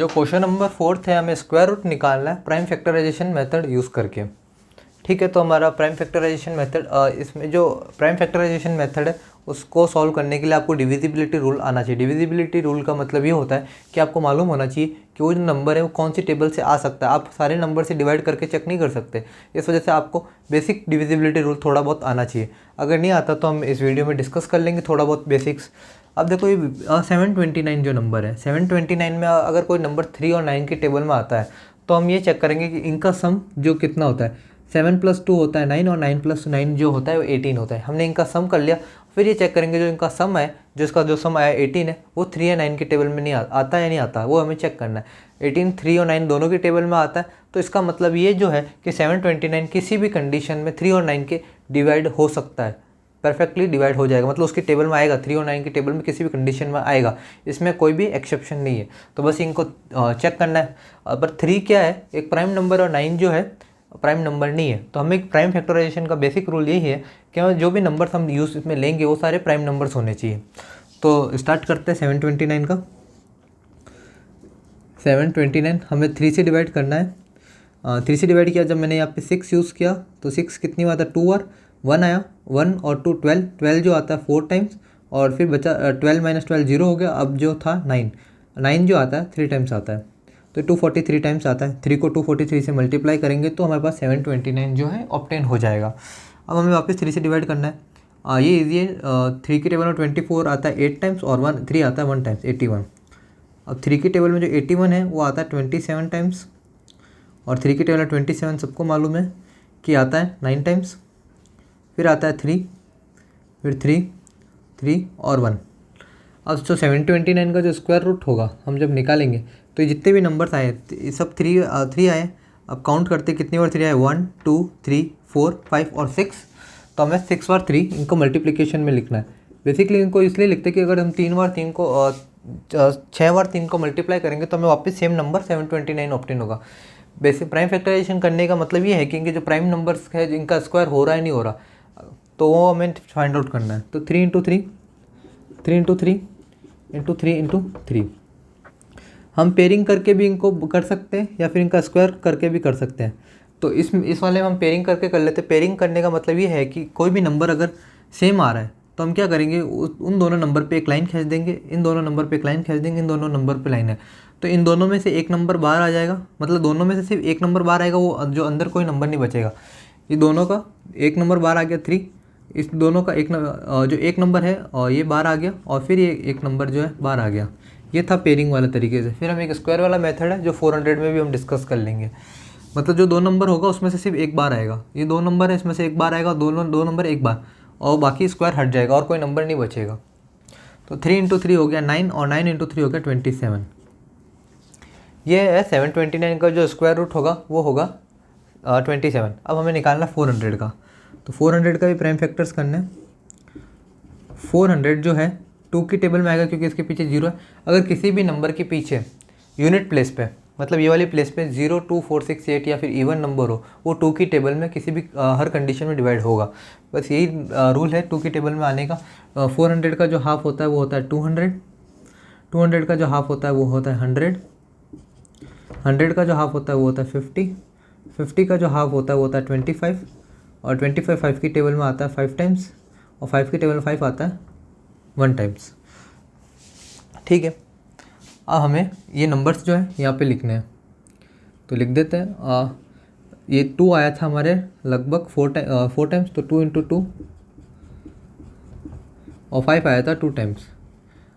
जो question number 4 है, हमें स्क्वायर रूट निकालना है प्राइम फैक्टराइजेशन मेथड यूज़ करके। ठीक है, तो हमारा प्राइम फैक्टराइजेशन मेथड, इसमें जो प्राइम फैक्टराइजेशन मेथड है उसको सॉल्व करने के लिए आपको डिविजिबिलिटी रूल आना चाहिए। डिविजिबिलिटी रूल का मतलब ये होता है कि आपको मालूम होना चाहिए कि वो जो नंबर है वो कौन सी टेबल से आ सकता है। आप सारे नंबर से डिवाइड करके चेक नहीं कर सकते, इस वजह से आपको बेसिक डिविजिबिलिटी रूल थोड़ा बहुत आना चाहिए। अगर नहीं आता तो हम इस वीडियो में डिस्कस कर लेंगे थोड़ा बहुत बेसिक्स। अब देखो ये 729 जो नंबर है, 729 में अगर कोई नंबर 3 और 9 की टेबल में आता है तो हम ये चेक करेंगे कि इनका सम जो कितना होता है। 7 + 2 होता है 9 और 9 + 9 जो होता है वो 18 होता है। हमने इनका सम कर लिया, फिर ये चेक करेंगे जो इनका सम है, जो इसका जो सम आया 18 है, वो 3 या 9 की टेबल में नहीं आता है या नहीं आता, वो हमें चेक करना है। 18, 3 और 9 दोनों की टेबल में आता है, तो इसका मतलब ये जो है कि 729 किसी भी कंडीशन में 3 और 9 के डिवाइड हो सकता है, परफेक्टली डिवाइड हो जाएगा, मतलब उसकी टेबल में आएगा, 3 और 9 की टेबल में किसी भी कंडीशन में आएगा, इसमें कोई भी एक्सेप्शन नहीं है। तो बस इनको चेक करना है। पर 3 क्या है, एक प्राइम नंबर, और 9 जो है प्राइम नंबर नहीं है। तो हमें एक प्राइम फैक्टराइजेशन का बेसिक रूल यही है कि हमें जो भी नंबर्स हम यूज़ इसमें लेंगे वो सारे प्राइम नंबर्स होने चाहिए। तो स्टार्ट करते हैं 729 का। 729 हमें 3 से डिवाइड करना है। 3 से डिवाइड किया, जब मैंने यहाँ पे 6 यूज़ किया तो 6 कितनी बार आता है, 2 बार, 1 आया, 1 और 2 12, 12 जो आता है 4 टाइम्स, और फिर बचा 12 - 12 0 हो गया। अब जो था 9, 9 जो आता है 3 टाइम्स आता है, तो 243 टाइम्स आता है। 3 को 243 से मल्टीप्लाई करेंगे तो हमारे पास 729 जो है ऑब्टेन हो जाएगा। अब हमें वापस 3 से डिवाइड करना है। ये इजी है। 3 की टेबल में 24 आता है 8 टाइम्स, और 3 आता है 1 टाइम्स, 81। अब 3 की टेबल में जो 81 है वो आता है 27 टाइम्स, और 3 की टेबल में 27 सबको मालूम है कि आता है 9 टाइम्स। फिर आता है 3, फिर 3, 3 और 1। अब जो 729 का जो स्क्वायर रूट होगा हम जब निकालेंगे तो ये जितने भी नंबर्स आए सब 3 आए। अब काउंट करते कितनी बार 3 आए, 1 2 3 4 5 और 6। तो हमें 6 बार 3 इनको मल्टीप्लिकेशन में लिखना है। बेसिकली इनको इसलिए लिखते हैं कि अगर हम 3 बार 3 को 6 बार 3 को मल्टीप्लाई करेंगे तो हमें वापस सेम नंबर 729 ऑब्टेन होगा। बेसिक प्राइम फैक्टराइजेशन करने का मतलब ये है कि इनके जो प्राइम नंबर्स है जिनका स्क्वायर हो रहा है नहीं हो रहा, तो वो हमें फाइंड आउट करना है। तो 3 × 3, 3 × 3 × 3 × 3। हम पेयरिंग करके भी इनको कर सकते हैं या फिर इनका स्क्वायर करके भी कर सकते हैं। तो इस वाले में हम पेयरिंग करके कर लेते हैं। पेयरिंग करने का मतलब ये है कि कोई भी नंबर अगर सेम आ रहा है तो हम क्या करेंगे, उन दोनों नंबर पे एक लाइन खींच देंगे, इन दोनों नंबर पे एक लाइन खींच देंगे, इन दोनों नंबर पे लाइन है, तो इन दोनों में से एक नंबर बाहर आ जाएगा, मतलब दोनों में से सिर्फ एक नंबर बाहर आएगा, वो जो अंदर कोई नंबर नहीं बचेगा। ये दोनों का एक नंबर बाहर आ गया 3, इस दोनों का जो एक नंबर है और ये बाहर आ गया, और फिर ये एक नंबर जो है बाहर आ गया। ये था पेयरिंग वाला तरीके से। फिर हम एक स्क्वायर वाला मेथड है जो 400 में भी हम डिस्कस कर लेंगे। मतलब जो 2 नंबर होगा उसमें से सिर्फ एक बार आएगा, ये 2 नंबर है इसमें से एक बार आएगा, दोनों 2 नंबर एक बार, और बाकी स्क्वायर हट जाएगा और कोई नंबर नहीं बचेगा। तो 3 × 3 हो गया 9, और 9 × 3 हो गया 27। ये है 729 का जो स्क्वायर रूट होगा वो होगा 27। अब हमें निकालना 400 का। तो 400 का भी प्राइम फैक्टर्स करना है। 400 जो है 2 की टेबल में आएगा क्योंकि इसके पीछे 0 है। अगर किसी भी नंबर के पीछे यूनिट प्लेस पे, मतलब ये वाली प्लेस पे 0 2 4 6 8 या फिर इवन नंबर हो, वो 2 की टेबल में किसी भी हर कंडीशन में डिवाइड होगा। बस यही रूल है 2 की टेबल में आने का। 400 का जो हाफ होता है वो होता है 200, 200 का जो हाफ होता है वो होता है 100, 100 का जो हाफ होता है वो होता है 50, 50 का जो हाफ होता है वो होता है 25, और 25 5 की टेबल में आता है 5 टाइम्स, और 5 की टेबल में 5 आता है 1 टाइम्स। ठीक है, अब हमें ये नंबर्स जो है यहाँ पे लिखने हैं, तो लिख देते हैं। ये 2 आया था हमारे लगभग 4 टाइम्स, तो 2 × 2, और 5 आया था 2 टाइम्स।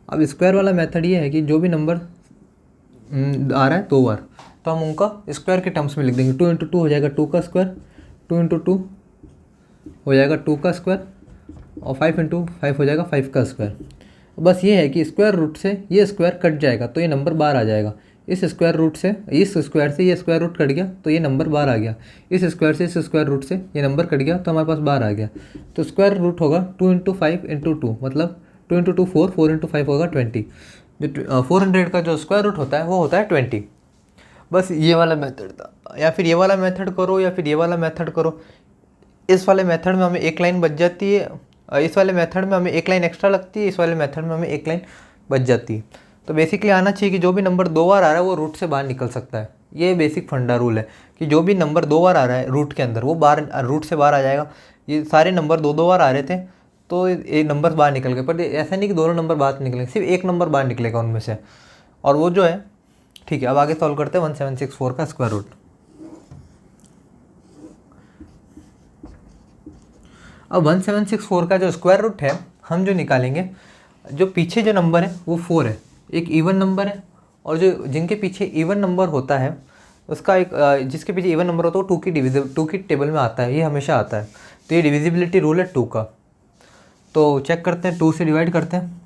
अब स्क्वायर वाला मेथड ये है कि जो भी नंबर आ रहा है 2 बार, तो हम उनका स्क्वायर के टर्म्स में लिख देंगे। 2 × 2 हो जाएगा 2 का स्क्वायर, 2 × 2 हो जाएगा 2 का स्क्वायर, और 5 × 5 हो जाएगा 5 का स्क्वायर। बस ये है कि स्क्वायर रूट से ये स्क्वायर कट जाएगा तो ये नंबर बाहर आ जाएगा। इस स्क्वायर रूट से इस स्क्वायर से ये स्क्वायर रूट कट गया तो ये नंबर बाहर आ गया। इस स्क्वायर से इस स्क्वायर रूट से ये नंबर कट गया तो हमारे पास बाहर आ गया। तो स्क्वायर रूट होगा 2 × 5 × 2, मतलब 2 × 2 4, 4 × 5 होगा 20। जो 400 का जो स्क्वायर रूट होता है वो होता है 20। बस ये वाला मेथड था, या फिर ये वाला मेथड करो या फिर ये वाला मेथड करो। इस वाले मेथड में हमें एक लाइन बच जाती है, इस वाले मेथड में हमें एक लाइन एक्स्ट्रा लगती है, इस वाले मेथड में हमें एक लाइन बच जाती है। तो बेसिकली आना चाहिए कि जो भी नंबर 2 बार आ रहा है वो रूट से बाहर निकल सकता है। ये बेसिक फंडा रूल है कि जो भी नंबर 2 बार आ रहा है रूट के अंदर वो बाहर रूट से बाहर आ जाएगा। ये सारे नंबर 2 बार आ रहे थे तो ये नंबर बाहर निकल गए, पर ऐसा नहीं कि दोनों नंबर बाहर निकलेंगे, सिर्फ एक नंबर बाहर निकलेगा उनमें से, और वो जो है ठीक है। अब आगे सॉल्व करते हैं 1764 का स्क्वायर रूट। अब 1764 का जो स्क्वायर रूट है हम जो निकालेंगे, जो पीछे जो नंबर है वो 4 है, एक इवन नंबर है, और जो जिनके पीछे इवन नंबर होता है उसका एक जिसके पीछे इवन नंबर होता है वो 2 की टेबल में आता है, ये हमेशा आता है। तो ये डिविजिबिलिटी रूल है 2 का। तो चेक करते हैं, 2 से डिवाइड करते हैं।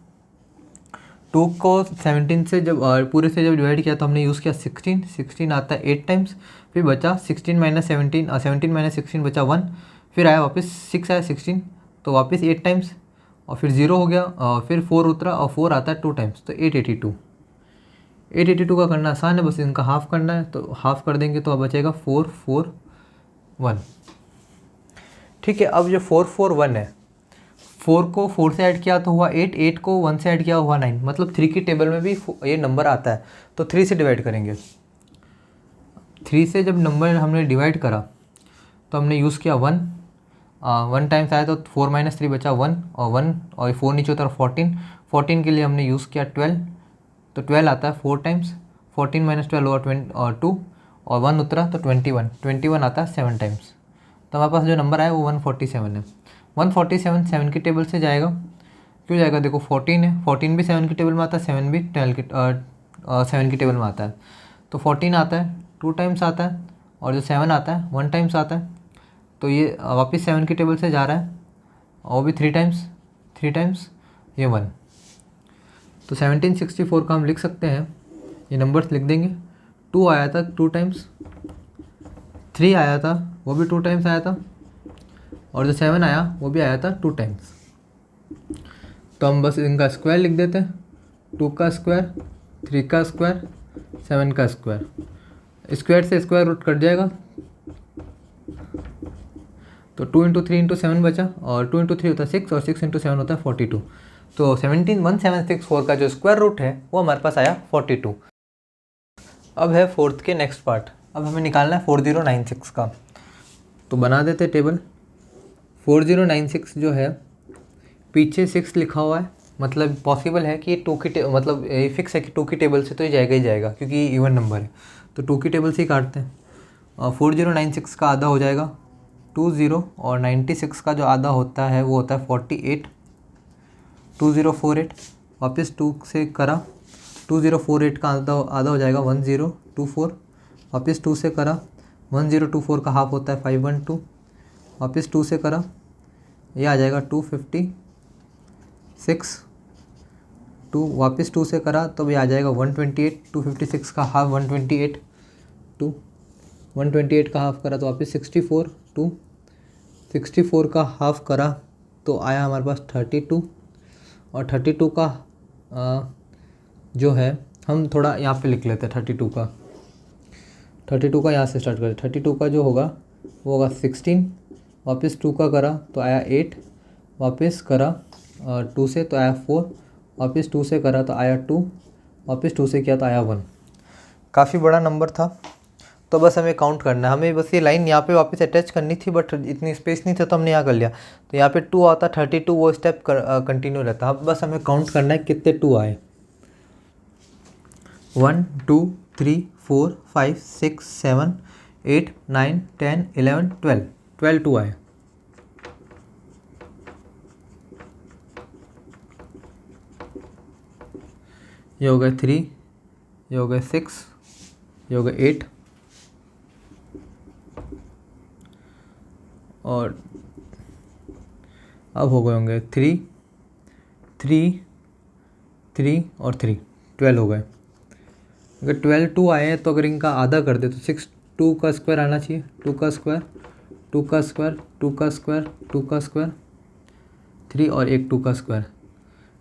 2 को 17 से जब पूरे से जब डिवाइड किया तो हमने यूज़ किया 16 आता है 8 टाइम्स, फिर बचा 16 माइनस 17, 17 माइनस 16 बचा 1, फिर आया वापस 6 आया 16 तो वापस 8 टाइम्स, और फिर 0 हो गया, फिर 4 उतरा और 4 आता है 2 टाइम्स, तो 882 का करना आसान है, बस इनका हाफ करना है, तो हाफ कर देंगे तो अब बचेगा 441। ठीक है, अब जो 441 है, 4 को 4 से ऐड किया तो हुआ 8, 8 को 1 से ऐड किया हुआ 9, मतलब 3 की टेबल में भी ये नंबर आता है, तो 3 से डिवाइड करेंगे। 3 से जब नंबर हमने डिवाइड करा तो हमने यूज़ किया 1 टाइम्स आया तो 4 माइनस 3 बचा 1, और 4 नीचे उतरा 14 के लिए हमने यूज़ किया 12, तो 12 आता है 4 टाइम्स, 14 माइनस 12 हुआ 2, और 1 उतरा तो 21 आता है 7 टाइम्स। तो हमारे पास जो नंबर आया वो 147 है। 147 7 की टेबल से जाएगा, क्यों जाएगा, देखो 14 है, 14 भी 7 की टेबल में आता है, 7 भी 7 की टेबल में आता है, तो 14 आता है 2 टाइम्स आता है, और जो 7 आता है 1 टाइम्स आता है, तो ये वापस 7 की टेबल से जा रहा है, और वो भी 3 टाइम्स ये 1। तो 1764 का हम लिख सकते हैं, ये नंबर्स लिख देंगे। 2 आया था 2 टाइम्स, 3 आया था वो भी 2 टाइम्स आया था, और जो 7 आया वो भी आया था 2 टाइम्स। तो हम बस इनका स्क्वायर लिख देते हैं, 2 का स्क्वायर, 3 का स्क्वायर, 7 का स्क्वायर। स्क्वायर से स्क्वायर रूट कट जाएगा, तो 2 इंटू 3 इंटू 7 बचा, और 2 इंटू 3 होता है 6, और 6 इंटू 7 होता है 42। तो 1764 का जो स्क्वायर रूट है वो हमारे पास आया 42। अब है फोर्थ के नेक्स्ट पार्ट, अब हमें निकालना है 4096 का। तो बना देते टेबल। 4096 जो है पीछे 6 लिखा हुआ है, मतलब पॉसिबल है कि 2 की मतलब फिक्स है कि 2 की टेबल से तो ये जाएगा ही जाएगा, क्योंकि ये इवन नंबर है, तो 2 की टेबल से ही काटते हैं। और 4096 का आधा हो जाएगा 20, और 96 का जो आधा होता है वो होता है 48, 2048, वापस 2 से करा, 2048 का आधा हो जाएगा 1024, वापस 2 से करा, 1024 का हाफ होता है 512, वापस 2 से करा, ये आ जाएगा 256, 2 वापस 2 से करा तो ये आ जाएगा 128, 256 का हाफ 128, 128 का हाफ करा तो वापस 64, 64 का हाफ करा तो आया हमारे पास 32, और 32 का जो है हम थोड़ा यहाँ पे लिख लेते हैं 32 का यहाँ से स्टार्ट करें। 32 का जो होगा वो होगा 16, वापस 2 का करा तो आया 8, वापस करा 2 से तो आया 4, वापस 2 से करा तो आया 2, वापस 2 से किया तो आया 1। काफ़ी बड़ा नंबर था, तो बस हमें काउंट करना है, हमें बस ये लाइन यहाँ पे वापस अटैच करनी थी, बट इतनी स्पेस नहीं था तो हमने यहाँ कर लिया। तो यहाँ पे 2 आता 32, वो स्टेप कंटिन्यू रहता। अब बस हमें काउंट करना है कितने 2 आए। 1 2 3 4 5 6 7 8 9 10 11 12 2 आए। ये हो गए 3, ये हो गए 6, ये हो गए 8, और अब हो गए होंगे 3 3 3 और 3, 12 हो गए। अगर 12 2 आए हैं तो अगर इनका आधा कर दे तो 6 2 का स्क्वायर आना चाहिए, 2 का स्क्वायर 2 का स्क्वायर 2 का स्क्वायर 2 का स्क्वायर 3 और एक 2 का स्क्वायर,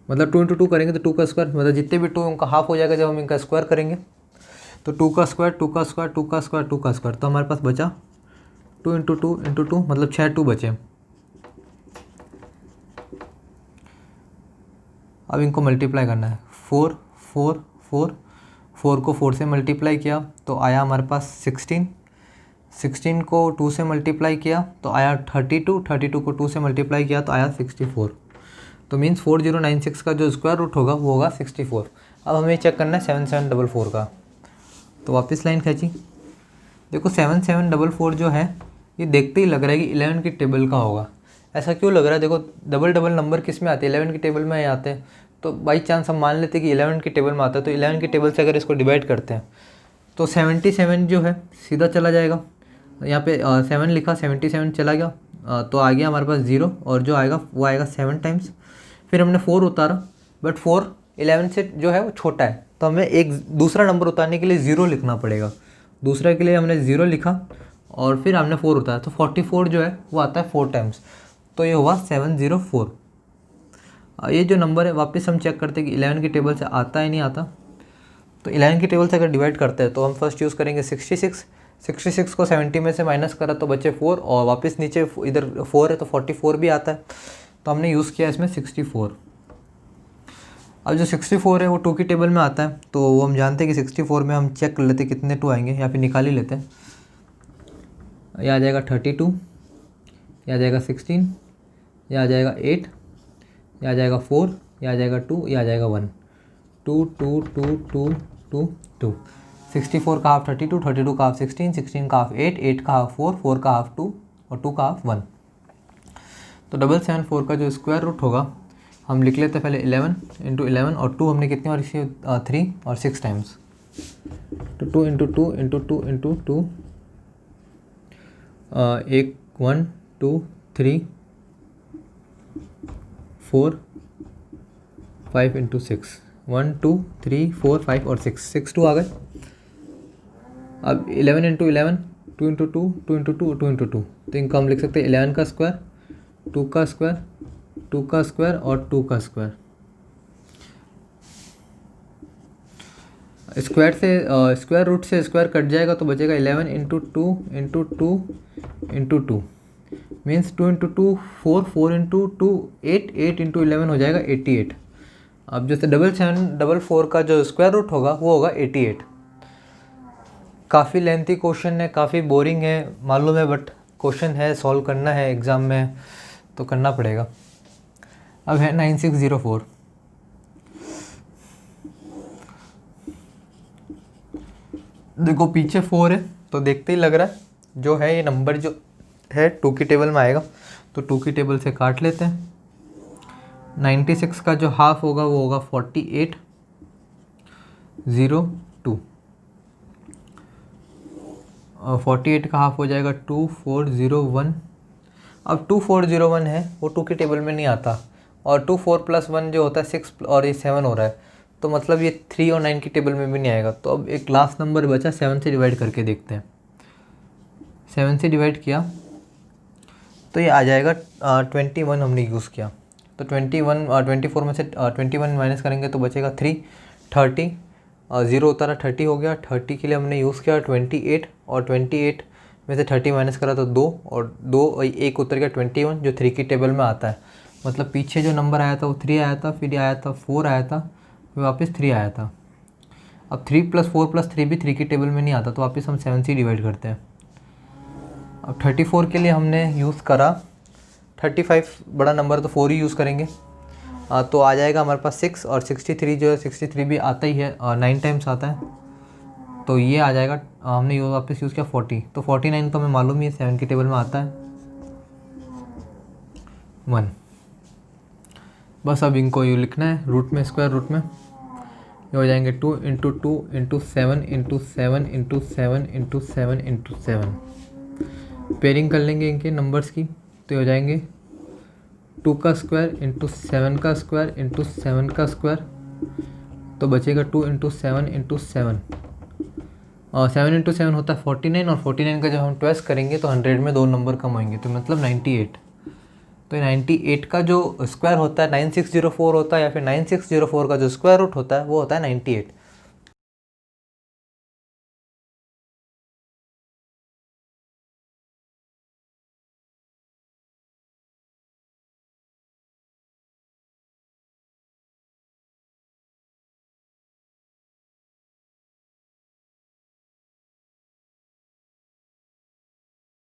मतलब 2 इंटू 2 करेंगे तो 2 का स्क्वायर, मतलब जितने भी 2 उनका हाफ हो जाएगा जब हम इनका स्क्वायर करेंगे। तो 2 का स्क्वायर 2 का स्क्वायर 2 का स्क्वायर 2 का स्क्वायर, तो हमारे पास बचा 2 इंटू 2 इंटू 2, मतलब 6 2 बचे। अब इनको मल्टीप्लाई करना है, 4 4 4 4 को 4 से मल्टीप्लाई किया तो आया हमारे पास 16, 16 को 2 से मल्टीप्लाई किया तो आया 32, 32 को 2 से मल्टीप्लाई किया तो आया 64। तो मीन्स 4096 का जो स्क्वायर रूट होगा वो होगा 64। अब हमें चेक करना है 7744 का। तो वापस लाइन खींची, देखो 7744 जो है ये देखते ही लग रहा है कि 11 की टेबल का होगा। ऐसा क्यों लग रहा है? देखो डबल डबल नंबर किस में आते हैं? 11 की टेबल में आते हैं। तो बाई चांस हम मान लेते हैं कि 11 की टेबल में आता है, तो 11 की टेबल से अगर इसको डिवाइड करते हैं तो 77 जो है सीधा चला जाएगा। यहाँ पे 7 लिखा, 77 चला गया, तो आ गया हमारे पास 0 और जो आएगा वो आएगा 7 टाइम्स। फिर हमने 4 उतारा, बट 4 11 से जो है वो छोटा है, तो हमें एक दूसरा नंबर उतारने के लिए 0 लिखना पड़ेगा। दूसरे के लिए हमने 0 लिखा और फिर हमने 4 उतारा, तो 44 जो है वो आता है 4 टाइम्स, तो ये हुआ 704। ये जो नंबर है वापस हम चेक करते हैं कि 11 की टेबल से आता है नहीं आता। तो 11 की टेबल से अगर डिवाइड करते हैं तो हम फर्स्ट यूज़ करेंगे 66, 66 को 70 में से माइनस करा तो बचे 4 और वापस नीचे इधर 4 है तो 44 भी आता है, तो हमने यूज़ किया इसमें 64। अब जो 64 है वो 2 की टेबल में आता है, तो वो हम जानते हैं कि 64 में हम चेक कर लेते हैं कितने 2 आएंगे, या फिर निकाल ही लेते हैं। यह आ जाएगा 32, यह आ जाएगा 16, यह आ जाएगा 8, यह आ जाएगा 4, यह आ जाएगा 2, यह आ जाएगा 1। 2 2 2 2 2 2। 64 का हाफ 32, 32 का हाफ 16, 16 का हाफ 8, 8 का हाफ 4, 4 का हाफ 2 और 2 का हाफ 1। तो 774 का जो स्क्वायर रूट होगा हम लिख लेते हैं पहले 11 इंटू 11 और 2 हमने कितनी बार इसे 3 और 6 टाइम्स, तो 2 इंटू 2 इंटू 2 इंटू 2 1 1 2 3 4 5 इंटू 6 1 2 3 4 5 और 6 6 2 आ गए। अब 11 इंटू 11 2 इंटू 2 2 इंटू 2 2 इंटू 2, तो इनका हम लिख सकते हैं 11 का स्क्वायर, 2 का स्क्वायर, 2 का स्क्वायर और 2 का स्क्वायर। स्क्वायर से स्क्वायर रूट से स्क्वायर कट जाएगा तो बचेगा 11 into 2 into 2 into 2, means 2 into 2 4, 4 into 2 8, 8 into 11 हो जाएगा 88। अब जैसे 7744 का जो स्क्वायर रूट होगा वो होगा 88। काफ़ी लेंथी क्वेश्चन है, काफ़ी बोरिंग है मालूम है, बट क्वेश्चन है, सॉल्व करना है एग्ज़ाम में तो करना पड़ेगा। अब है 9604। देखो पीछे 4 है तो देखते ही लग रहा है जो है ये नंबर जो है 2 की टेबल में आएगा, तो 2 की टेबल से काट लेते हैं। 96 का जो हाफ होगा वो होगा 48 0 2 और 48 का हाफ हो जाएगा 2401। अब 2401 है वो 2 की टेबल में नहीं आता, और 24 + 1 जो होता है 6 और ये 7 हो रहा है, तो मतलब ये 3 और 9 की टेबल में भी नहीं आएगा। तो अब एक लास्ट नंबर बचा, 7 से डिवाइड करके देखते हैं। 7 से डिवाइड किया तो ये आ जाएगा 21 हमने यूज़ किया, तो 21 24 में से 21 माइनस करेंगे तो बचेगा 3, 30 0 उतारा 30 हो गया। 30 के लिए हमने यूज़ किया 28 और 28 में से 30 माइनस करा तो 2 और 2 1 उतर गया 21 जो 3 की टेबल में आता है। मतलब पीछे जो नंबर आया था वो 3 आया था, फिर आया था 4 आया था, फिर वापस 3 आया था। अब 3 + 4 + 3 भी 3 की टेबल में नहीं आता, तो वापस हम 7 से डिवाइड करते हैं। अब 34 के लिए हमने यूज़ करा 35, बड़ा नंबर तो 4 ही यूज़ करेंगे, तो आ जाएगा हमारे पास 6 और 63 जो है 63 भी आता ही है, 9 टाइम्स आता है, तो ये आ जाएगा। हमने वापस यूज़ किया 40, तो 49 तो हमें मालूम ही है 7 की टेबल में आता है 1। बस अब इनको यूँ लिखना है रूट में, स्क्वायर रूट में ये हो जाएंगे 2 into 2 into 7 into 7 into 7 into 7 into 7। Pairing कर लेंगे इनके नंबर्स की, तो ये हो जाएंगे 2 का स्क्वायर इंटू 7 का स्क्वायर इंटू 7 का स्क्वायर, तो बचेगा 2 इंटू 7 इंटू 7 और 7 इंटू 7 होता है 49, और 49 का जब हम 12 करेंगे तो 100 में 2 नंबर कम होंगे, तो मतलब 98। तो 98 का जो स्क्वायर होता है 9604 होता है, या फिर 9604 का जो स्क्वायर रूट होता है वो होता है 98।